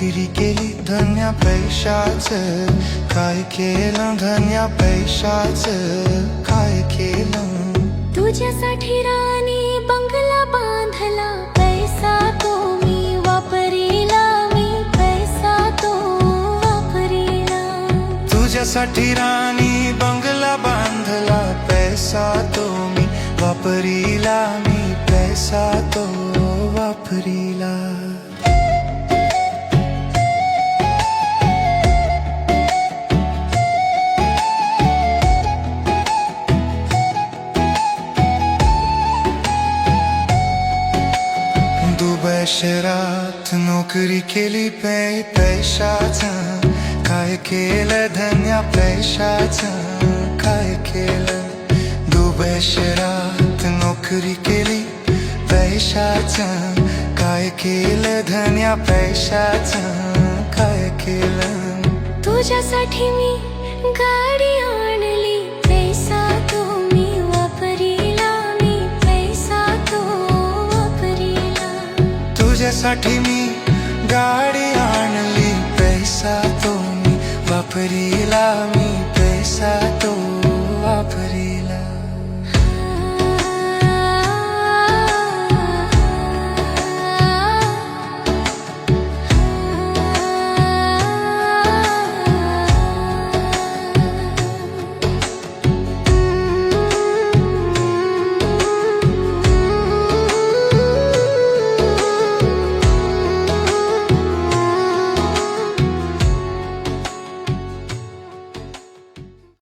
नोकरी केली धन्या पैशाचं, काय केलं धन्या पैशाचं, काय केलं. तुझ्यासाठी राणी बंगला बांधला, पैसा तो मी वापरीला, मी पैसा तो वापरीला. तुझ्यासाठी राणी बंगला बांधला, पैसा तो मी वापरीला, मी पैसा तो वापरीला. दुबई शहरात नोकरी केली पैशाचं, काय केलं धन्या पैशाचं, काय केलं. दुबई शहरात नोकरी केली पैशाचं, काय केलं धन्या पैशाचं, काय केलं. तुझ्यासाठी मी गाडी आणली, पैसा तो मी वापरीला, मी पैसा तो वापरीला. तुझ्यासाठी मी गाडी आणली, पैसा तो मी वापरीला, मी पैसा तो